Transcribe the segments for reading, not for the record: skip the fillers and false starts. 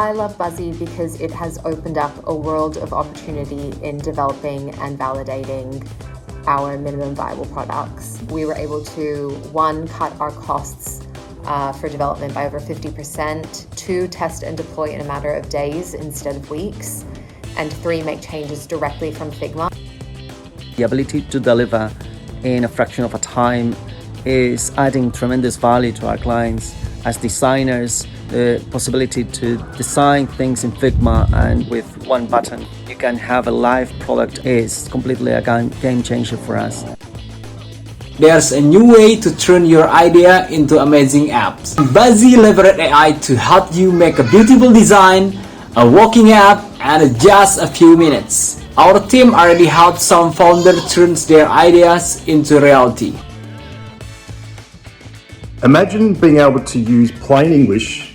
I love Buzzy because it has opened up a world of opportunity in developing and validating our minimum viable products. We were able to, one, cut our costs for development by over 50%, two, test and deploy in a matter of days instead of weeks, and three, make changes directly from Figma. The ability to deliver in a fraction of a time is adding tremendous value to our clients. As designers, the possibility to design things in Figma and with one button, you can have a live product is completely a game changer for us. There's a new way to turn your idea into amazing apps. Buzzy leverage AI to help you make a beautiful design, a working app, and in just a few minutes. Our team already helped some founders turn their ideas into reality. Imagine being able to use plain English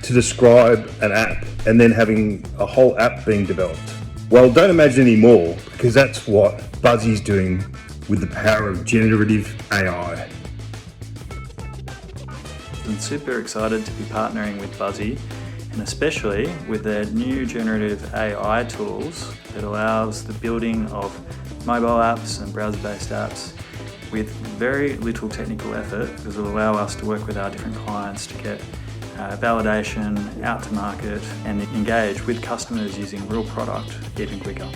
to describe an app and then having a whole app being developed. Well, don't imagine anymore, because that's what Buzzy's doing with the power of generative AI. I'm super excited to be partnering with Buzzy, and especially with their new generative AI tools that allows the building of mobile apps and browser-based apps with very little technical effort, because it will allow us to work with our different clients to get validation out to market and engage with customers using real product even quicker.